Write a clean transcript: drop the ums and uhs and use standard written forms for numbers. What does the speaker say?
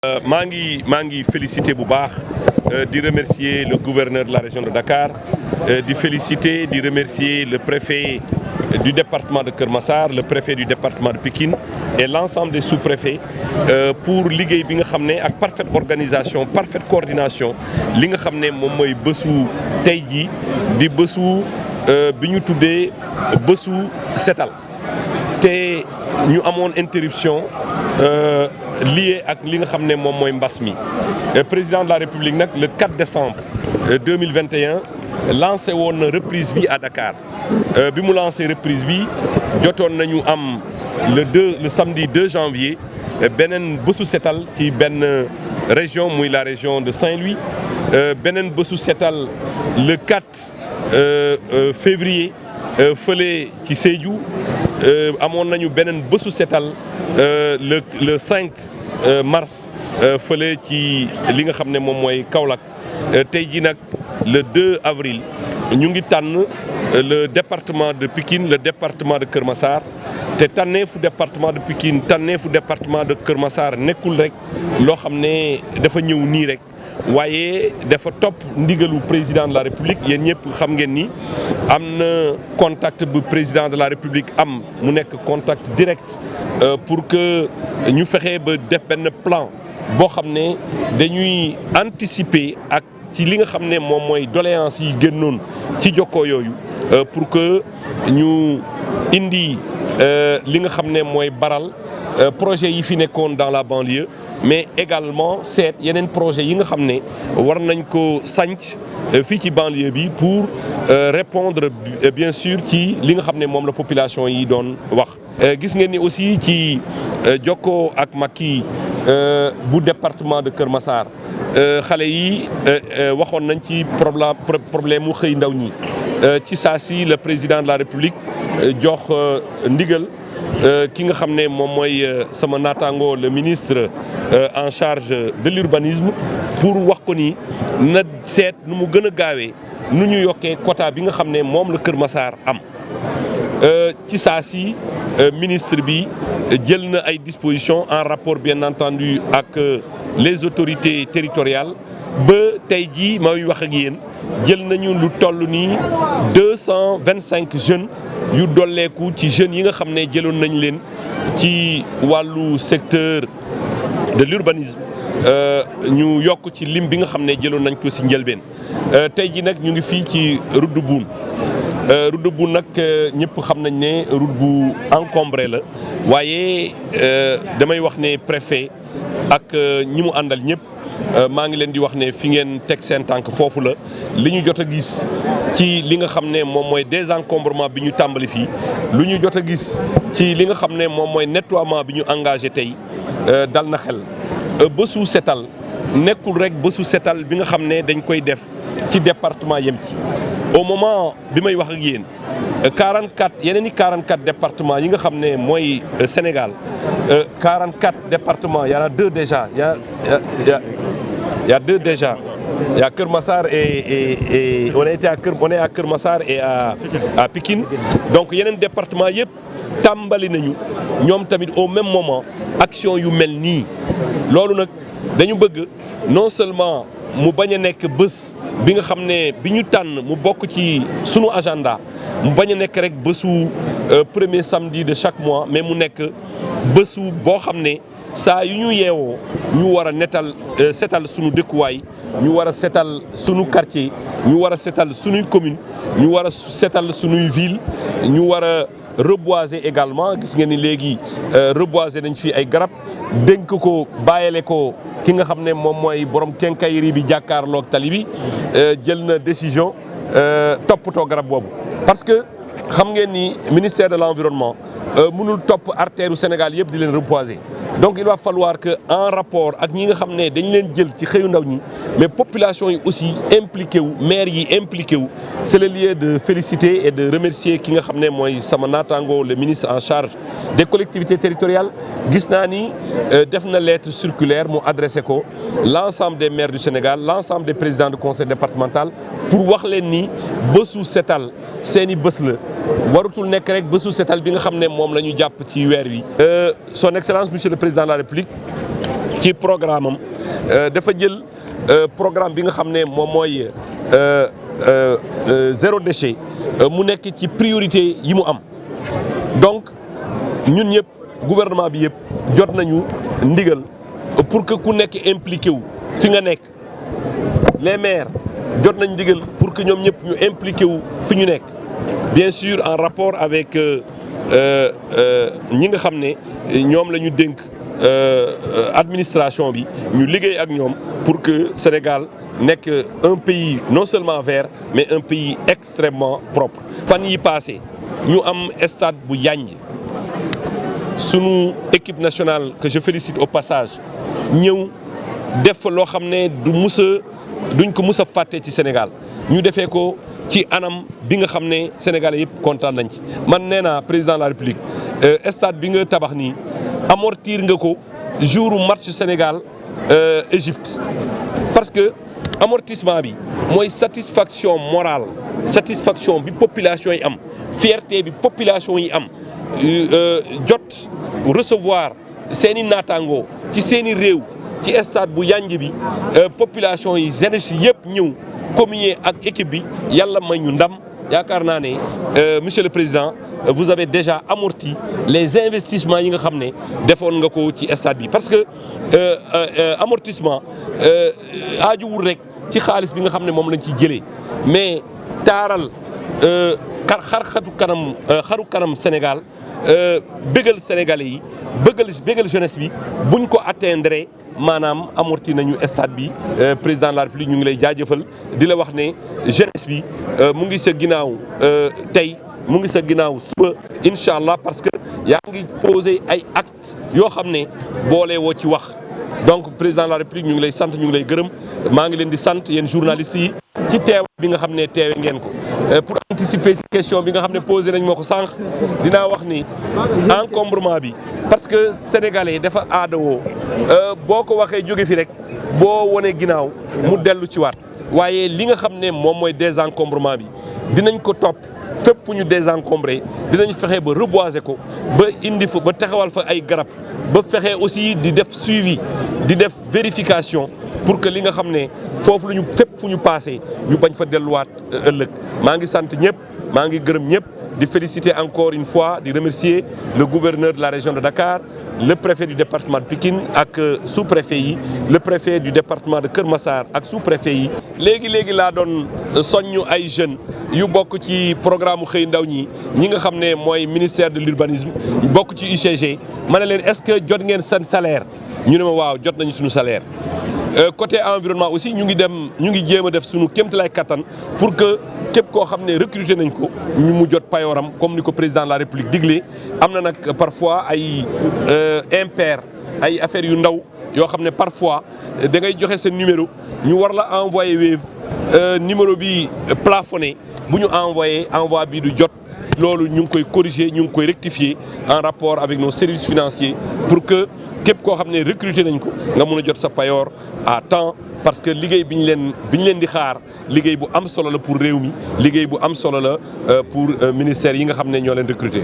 maa ngi féliciter bu baax di remercier le gouverneur de la région de Dakar di féliciter di remercier le préfet du département de Keur Massar, le préfet du département de Pikine et l'ensemble des sous-préfets pour liggéey bi nga xam ne ak parfaite organisation parfaite coordination li nga xam ne moom mooy bésu tey jii di bésu bi ñu tuddee bésu setal te ñu amoon interruption lié ak li nga xam ne moom mooy mbas mi. Président de la République nag le 4 décembre 2021 lancé woon na reprise bi à Dakar bi mu lancé reprise bi jotoon nañu am le samedi 2 janvier beneen bésu setal ci benn région muy la région de Saint-Louis beneen bésu setal le 4 février fële ci Sédhiou amoon nañu beneen bésu setal le 5 mars fële ci li nga xam ne moom mooy Kaolack tey jii nag le 2 avril ñu ngi tànn le département de Pikine le département de Keur Massar te tànneefu département de Pikine tànneefu département de Keur Massar nekkul rek loo xam ne dafa ñëw nii rek waaye dafa topp ndigalu président de la République yéen ñëpp xam ngeen ni am na contact bu président de la République am mu nekk contact direct pour que ñu fexe ba def benn plan boo xam ne dañuy anticiper ak ci li nga xam ne moom mooy doléance yi génnoon ci jokkoo yooyu pour que ñu indi li nga xam ne mooy baral projet yi fi nekkoon dans la banlieue mais également seet yeneen projet yi nga xam ne war nañ ko sanc fii ci banlieue bi pour répondre bien sûr ci li nga xam ne moom la population yi doon wax. Gis ngeen ni aussi ci jokkoo ak Macky bu département de Keur Massar xale yi waxoon nañ ci problème mu xëy ndaw ñi ci saa si le président de la République jox ndigal ki nga xam ne moom mooy sama naataango le ministre en charge de l'urbanisme pour wax ko ni na seet nu mu gën a gaawee nu ñu yokkee quota bi nga xam ne moom la Keur Massar am ci saa si ministre bi jël na ay dispositions en rapport bien entendu ak les autorités territoriales ba tey jii may wax ak yéen jël nañu lu toll nii 225 jeunes yu dolleeku ci jeunes yi nga xam ne jëloon nañ leen ci wàllu secteur de l'urbanisme ñu yokk ci lim bi nga xam ne jëloon nañ ko si njëlbeen tey jii nag ñu ngi fii ci route de Boune route de Boune nag ñëpp xam nañ ne route bu encombré la waaye damay wax ne préfet ak ñi mu àndal ñëpp maa ngi leen di wax ne fi ngeen teg seen tànk foofu la li ñu jot a gis ci li nga xam ne moom mooy désencombrement bi ñu tàmbali fii lu ñu jot a gis ci li nga xam ne moom mooy nettoiement bi ñu engagé tey dal na xel bésu setal nekkul rek bésu setal bi nga xam ne dañ koy def ci département yem ci au moment bi may wax ak yéen 44 yeneen i 44 départements yi nga xam ne mooy Sénégal 44 départements y en a 2 déjà y a 2 déjà y a Keur Massar et on est à Keur Massar et à Pikine donc yeneen département yëpp tàmbali nañu ñoom tamit au même moment action yu mel nii loolu nag dañu bëgg non seulement mu bañ a nekk bés bi nga xam ne bi ñu tànn mu bokk ci sunu agenda mu bañ a nekk rek bésu premier samedi de chaque mois mais mu nekk bésu boo xam ne saa yu ñu yeewoo ñu war a setal sunu dëkkuwaay ñu war a setal sunu quartier ñu war a setal sunuy commune ñu war a setal sunuy ville ñu war a reboiser également gis ngeen ni léegi reboiser nañ fi ay garab dénk ko bàyyele ko ki nga xam ne moom mooy borom kenkayri bi jàkkaarloog tali bi jël na décision toppatoo garab boobu parce que xam ngeen ni ministère de l'environnement mënul topp artère u Sénégal yëpp di leen reboiser donc il va falloir que en rapport ak ñi nga xam ne dañ leen jël ci xëyu ndaw ñi mais population yi aussi impliqué wu maire yi impliqué wu c'est le lieu de féliciter et de remercier ki nga xam ne mooy sama naataango le ministre en charge des collectivités territoriales gis naa ni def na lettre circulaire mu adressé ko l'ensemble des maires du Sénégal l'ensemble des présidents de conseil départemental pour wax leen ni bésu setal seeni bés la warutul nekk rek bésu setal bi nga xam ne moom la ñu jàpp ci weer wi. Son Excellence monsieur le Président de la République ci programme am dafa jël programme bi nga xam ne moom mooy zéro déchet mu nekk ci priorité yi mu am donc ñun ñëpp gouvernement bi yëpp jot nañu ndigal pour que ku nekk impliqué wu fi nga nekk les maires jot nañ ndigal pour que ñoom ñëpp ñu impliqué wu fi ñu nekk bien sûr en rapport avec ñi nga xam ne ñoom la ñu dénk administration bi ñu liggéey ak ñoom pour que Sénégal nekk un pays non seulement vert mais un pays extrêmement propre. fan yi passé ñu am stade bu yàññ sunu équipe nationale que je félicite au passage ñëw def loo xam ne duñ ko mus a fàtte ci Sénégal ñu defee ko ci anam bi nga xam ne Sénégalais yëpp kontaan nañ ci. man nee naa président de la République stade bi nga tabax nii amortir nga ko jouru match Sénégal Égypte parce que amortissement bi mooy satisfaction morale satisfaction bi population yi am fierté bi population yi am jot recevoir seeni naataangoo ci seeni réew ci stade bu yanj bi population yi jeunesse yëpp ñëw communier ak équipe bi yàlla may ñu ndam yaakaar naa ne monsieur le président vous avez déjà amorti les investissements yi nga xam ne defoon nga ko ci stade bi parce que amortissement aajuwul rek ci xaalis bi nga xam ne moom lañ ciy jëlee mais taaral xaru kanam Sénégal bégal Sénégalais yi bégal jeunesse bi buñ ko atteindre maanaam amorti nañu stade bi président de la République ñu ngi lay jaajëfal di la wax ne jeunesse bi mu ngi sa ginnaaw tey mu ngi sa ginnaaw suba incha allah parce que yaa ngi posé ay actes yoo xam ne boole woo ci wax donc président de la République ñu ngi lay sant ñu ngi lay gërëm maa ngi leen di sant yéen journalistes yi ci teew bi nga xam ne teewe ngeen ko pour anticiper question bi nga xam ne posé nañ moo ko sànq dinaa wax ni encombrement bi parce que sénégalais dafa aadawoo boo ko waxee jóge fi rek boo wonee ginnaaw mu dellu ci waat waaye li nga xam ne moom mooy désencombrement bi dinañ ko topp fépp fu ñu désencombré dinañ fexe ba reboiser ko ba indi fa ba taxawal fa ay garab ba fexe aussi di def suivi di def vérification pour que li nga xam ne foofu la ñu fépp fu ñu passé ñu bañ fa delluwaat ëllëg maa ngi sant ñëpp maa ngi gërëm ñëpp di féliciter encore une fois di remercier le gouverneur de la région de Dakar le préfet du département de Pikine ak sous-préfet yi le préfet du département de Kër Massar ak sous-préfet yi. léegi laa doon soññu ay jeunes yu bokk ci programme xëy ndaw ñi nga xam ne mooy ministère de l'urbanisme bokk ci UCG ma ne leen est-ce que jot ngeen seen salaire ñu ne ma waaw jot nañu suñu salaire. côté environnement aussi ñu ngi jéem a def suñu kéemtalaay kattan pour que képp koo xam ne recruter nañ ko ñu mu jot payooram comme ni ko président de la République digle am na nag parfois ay impair ay affaires yu ndaw yoo xam ne parfois da ngay joxe seen numéro ñu war la envoyer Wave numéro bi plafonné bu ñu envoi bi du jot loolu ñu ngi koy corriger ñu ngi koy rectifier en rapport avec nos services financiers pour que képp koo xam ne recruter nañ ko nga mun a jot sa payoor à temps parce que liggéey bi ñu leen di xaar liggéey bu am solo la pour réew mi liggéey bu am solo la pour ministère yi nga xam ne ñoo leen recruter.